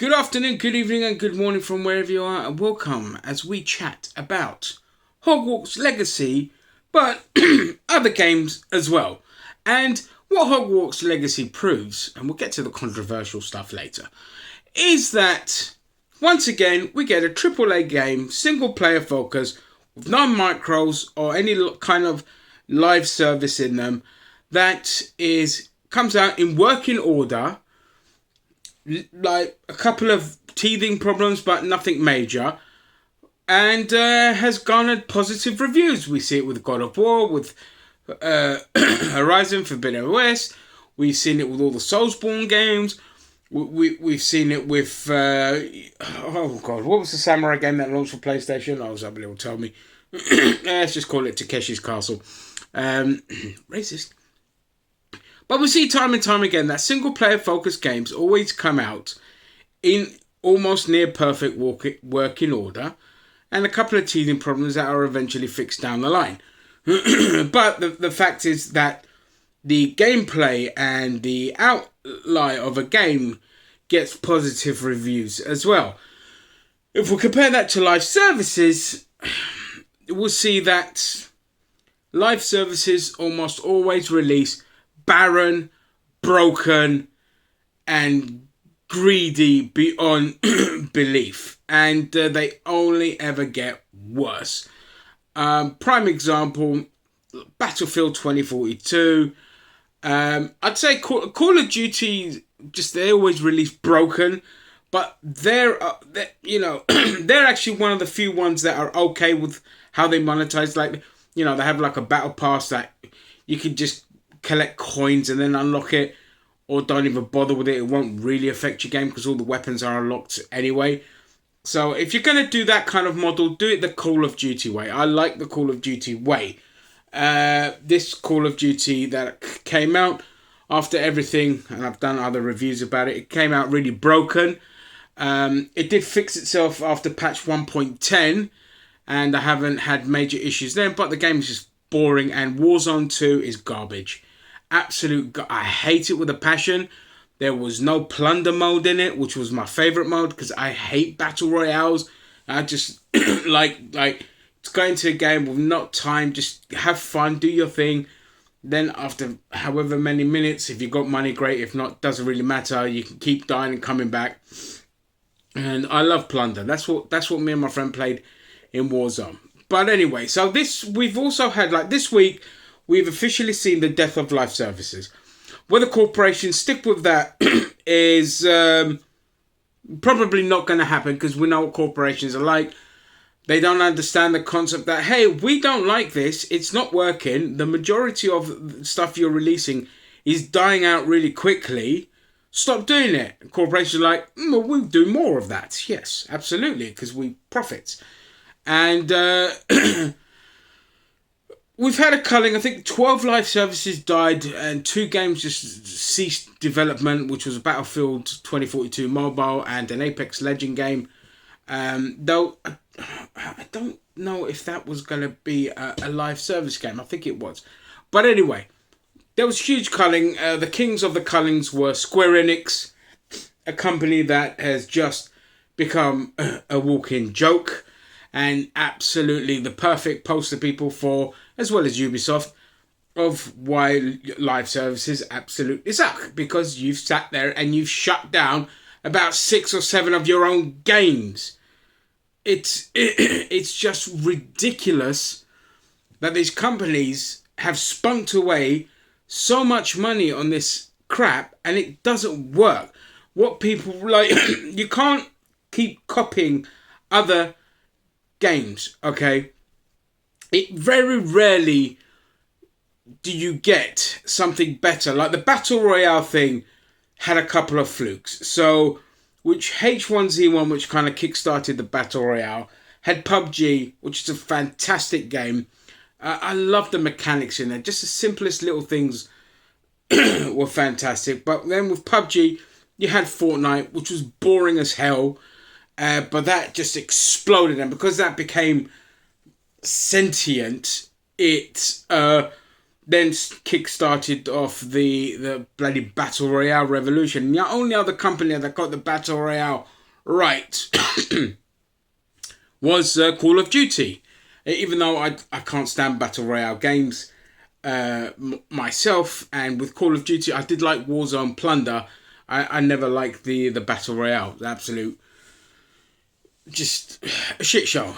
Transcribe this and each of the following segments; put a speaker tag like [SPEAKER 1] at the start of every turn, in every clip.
[SPEAKER 1] Good afternoon, good evening, and good morning from wherever you are, and welcome as we chat about Hogwarts Legacy, but other games as well. And what Hogwarts Legacy proves, and we'll get to the controversial stuff later, is that once again we get a AAA game, single player focus, with no micros or any kind of live service in them, that comes out in working order. Like a couple of teething problems, but nothing major, and has garnered positive reviews. We see it with God of War, with Horizon Forbidden West. We've seen it with all the Soulsborne games. We've seen it with oh god, what was the samurai game that launched for PlayStation? Somebody will tell me. Let's just call it Takeshi's Castle. Racist. But we see time and time again that single-player focused games always come out in almost near perfect working order, and a couple of teething problems that are eventually fixed down the line. But the fact is that the gameplay and the outlay of a game gets positive reviews as well. If we compare that to live services, we'll see that live services almost always release barren, broken, and greedy beyond belief, and they only ever get worse. Prime example, Battlefield 2042. I'd say Call of Duty, just they always release broken, but they're they're actually one of the few ones that are okay with how they monetize. Like, they have like a battle pass that you can just collect coins and then unlock it, or don't even bother with it. It won't really affect your game because all the weapons are unlocked anyway. So if you're going to do that kind of model, do it the Call of Duty way. I like the Call of Duty way. This Call of Duty that came out after everything, and I've done other reviews about it, it came out really broken. It did fix itself after patch 1.10, and I haven't had major issues then, but the game is just boring, and Warzone 2 is garbage. I hate it with a passion. There was no plunder mode in it, which was my favourite mode, because I hate battle royales. I just like going to a game with not time, just have fun, do your thing. Then after however many minutes, if you got money, great. If not, doesn't really matter. You can keep dying and coming back. And I love plunder. That's what me and my friend played in Warzone. But anyway, so we've also had, like, this week, we've officially seen the death of live services. Whether corporations stick with that is probably not going to happen, because we know what corporations are like. They don't understand the concept that, hey, we don't like this, it's not working, the majority of stuff you're releasing is dying out really quickly, stop doing it. And corporations are like, well, we'll do more of that. Yes, absolutely, because we profit. And we've had a culling. I think 12 live services died and 2 games just ceased development, which was Battlefield 2042 mobile and an Apex Legend game. Though I don't know if that was going to be a live service game. I think it was. But anyway, there was huge culling. The kings of the cullings were Square Enix, a company that has just become a walk-in joke, and absolutely the perfect poster people for, as well as Ubisoft, of why live services absolutely suck. Because you've sat there and you've shut down about 6 or 7 of your own games. It's just ridiculous that these companies have spunked away so much money on this crap and it doesn't work. What people like, you can't keep copying other games, okay? It very rarely do you get something better. Like the Battle Royale thing had a couple of flukes. So, which H1Z1, which kind of kickstarted the Battle Royale, had PUBG, which is a fantastic game. I love the mechanics in there. Just the simplest little things were fantastic. But then with PUBG, you had Fortnite, which was boring as hell. But that just exploded, and because that became sentient, it then kick-started off the bloody Battle Royale revolution. And the only other company that got the Battle Royale right was Call of Duty. Even though I can't stand Battle Royale games myself, and with Call of Duty I did like Warzone Plunder. I never liked the Battle Royale. The absolute just a shit show.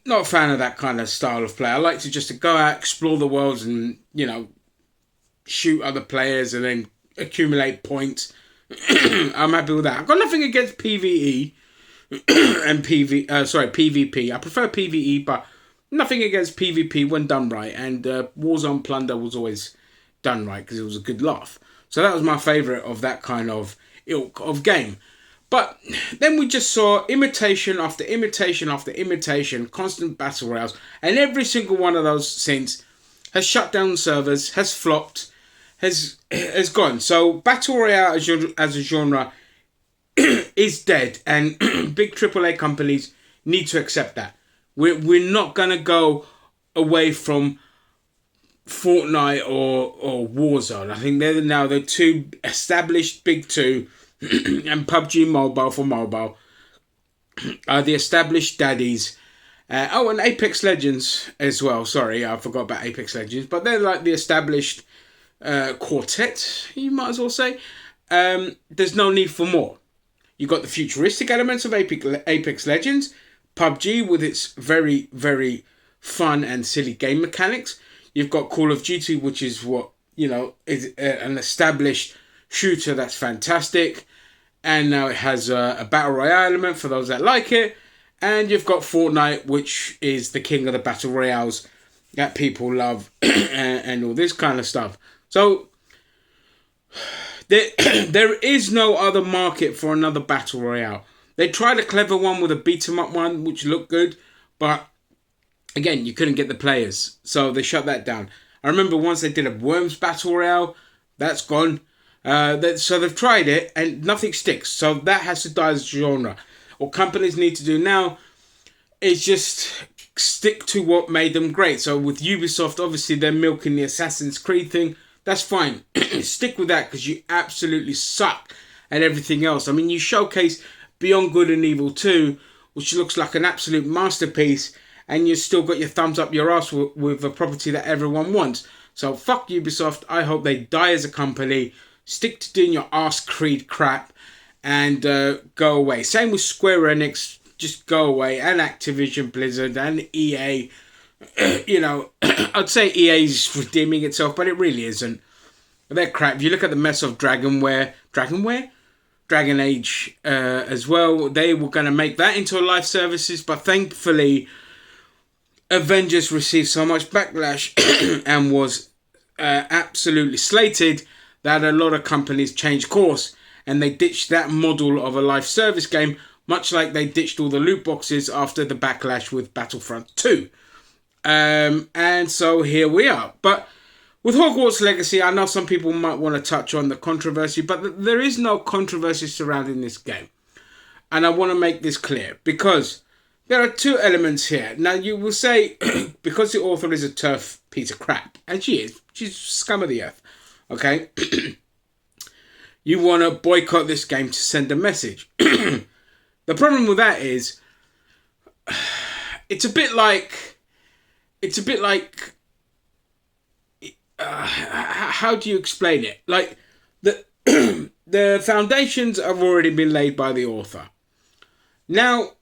[SPEAKER 1] Not a fan of that kind of style of play. I like to just go out, explore the worlds, and shoot other players and then accumulate points. I'm happy with that. I've got nothing against PvE and PvP. I prefer PvE, but nothing against PvP when done right. And Warzone Plunder was always done right because it was a good laugh. So that was my favourite of that kind of ilk of game. But then we just saw imitation after imitation after imitation, constant battle royales, and every single one of those since has shut down servers, has flopped, has gone. So battle royale as a genre is dead, and big AAA companies need to accept that. We're not gonna go away from Fortnite or Warzone. I think they're now the two established big two. And PUBG Mobile for mobile are the established daddies. And Apex Legends as well. Sorry, I forgot about Apex Legends. But they're like the established quartet, you might as well say. There's no need for more. You've got the futuristic elements of Apex Legends. PUBG with its very, very fun and silly game mechanics. You've got Call of Duty, which is what, is an established shooter that's fantastic, and now it has a battle royale element for those that like it. And you've got Fortnite, which is the king of the battle royales that people love, and all this kind of stuff. So there is no other market for another battle royale. They tried a clever one with a beat 'em up one, which looked good, but again, you couldn't get the players, so they shut that down. I remember once they did a Worms battle royale, that's gone. So they've tried it and nothing sticks. So that has to die as a genre. What companies need to do now is just stick to what made them great. So with Ubisoft, obviously they're milking the Assassin's Creed thing. That's fine. Stick with that because you absolutely suck at everything else. I mean, you showcase Beyond Good and Evil 2, which looks like an absolute masterpiece, and you still got your thumbs up your ass with a property that everyone wants. So fuck Ubisoft. I hope they die as a company. Stick to doing your ass Creed crap and go away. Same with Square Enix. Just go away. And Activision Blizzard and EA. I'd say EA's redeeming itself, but it really isn't. They're crap. If you look at the mess of Dragon Age as well. They were going to make that into a live services, but thankfully Avengers received so much backlash and was absolutely slated that a lot of companies changed course and they ditched that model of a live service game, much like they ditched all the loot boxes after the backlash with Battlefront 2. And so here we are. But with Hogwarts Legacy, I know some people might want to touch on the controversy, but there is no controversy surrounding this game. And I want to make this clear because there are two elements here. Now, you will say, because the author is a turf piece of crap, and she is, she's scum of the earth, okay? You want to boycott this game to send a message. The problem with that is, it's a bit like, how do you explain it? Like, the foundations have already been laid by the author. Now,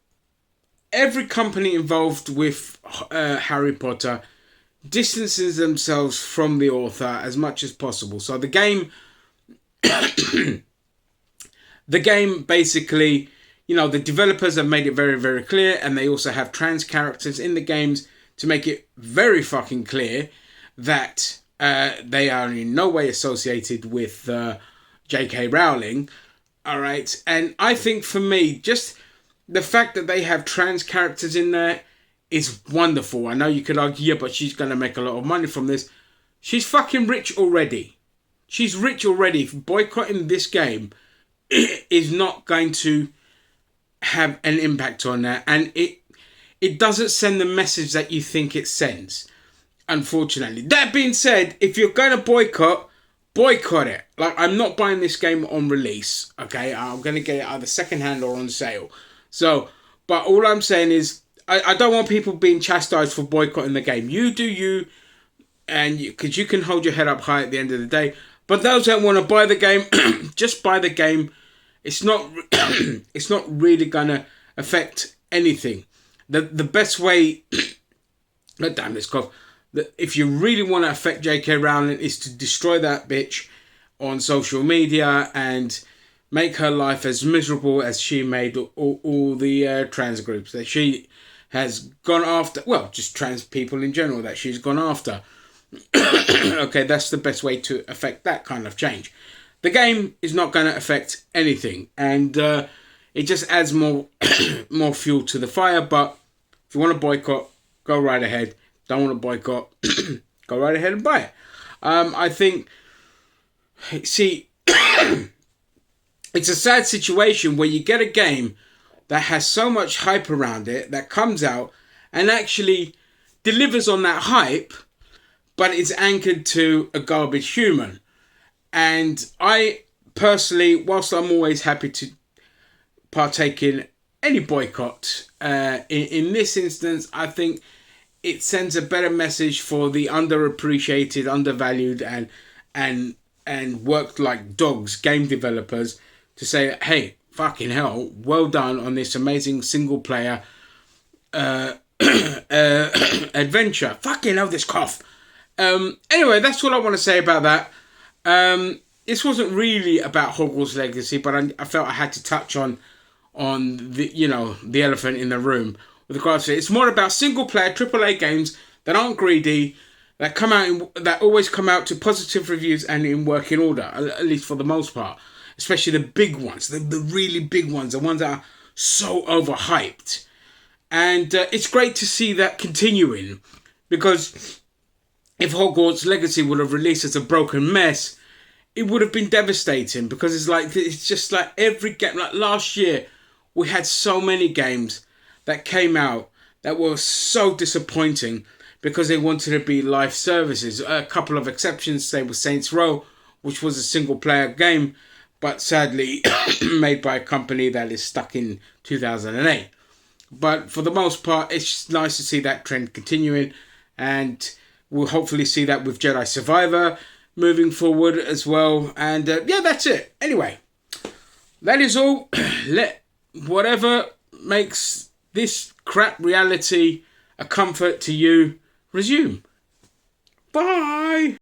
[SPEAKER 1] every company involved with Harry Potter distances themselves from the author as much as possible. So the game, basically, the developers have made it very, very clear, and they also have trans characters in the games to make it very fucking clear that they are in no way associated with J.K. Rowling. All right, and I think for me, just the fact that they have trans characters in there is wonderful. I know you could argue, yeah, but she's going to make a lot of money from this. She's fucking rich already. She's rich already. Boycotting this game is not going to have an impact on her. And it doesn't send the message that you think it sends. unfortunately. That being said, if you're going to boycott it. Like, I'm not buying this game on release, okay? I'm going to get it either secondhand or on sale. So, but all I'm saying is, I don't want people being chastised for boycotting the game. You do you, and because you can hold your head up high at the end of the day. But those that want to buy the game, just buy the game. It's not it's not really going to affect anything. The best way, God damn this cough, if you really want to affect J.K. Rowling is to destroy that bitch on social media and make her life as miserable as she made all the trans groups that she has gone after. Well, just trans people in general that she's gone after. Okay, that's the best way to affect that kind of change. The game is not going to affect anything, and it just adds more more fuel to the fire. But if you want to boycott, go right ahead. Don't want to boycott, go right ahead and buy it. I think, see, it's a sad situation where you get a game that has so much hype around it that comes out and actually delivers on that hype, but it's anchored to a garbage human. And I personally, whilst I'm always happy to partake in any boycott, in this instance, I think it sends a better message for the underappreciated, undervalued, and worked like dogs game developers to say, hey, fucking hell, well done on this amazing single player adventure. Fucking hell, this cough. Anyway, that's all I want to say about that. This wasn't really about Hogwarts Legacy, but I felt I had to touch on the, you know, the elephant in the room with regards to it. It's more about single player AAA games that aren't greedy, that come out that always come out to positive reviews and in working order, at least for the most part. Especially the big ones, the really big ones, the ones that are so overhyped. And it's great to see that continuing, because if Hogwarts Legacy would have released as a broken mess, it would have been devastating, because it's just like every game. Like last year, we had so many games that came out that were so disappointing because they wanted to be live services. A couple of exceptions, say with Saints Row, which was a single player game, but sadly made by a company that is stuck in 2008. But for the most part, it's just nice to see that trend continuing, and we'll hopefully see that with Jedi Survivor moving forward as well. And yeah, that's it. Anyway, that is all. Let whatever makes this crap reality a comfort to you resume. Bye.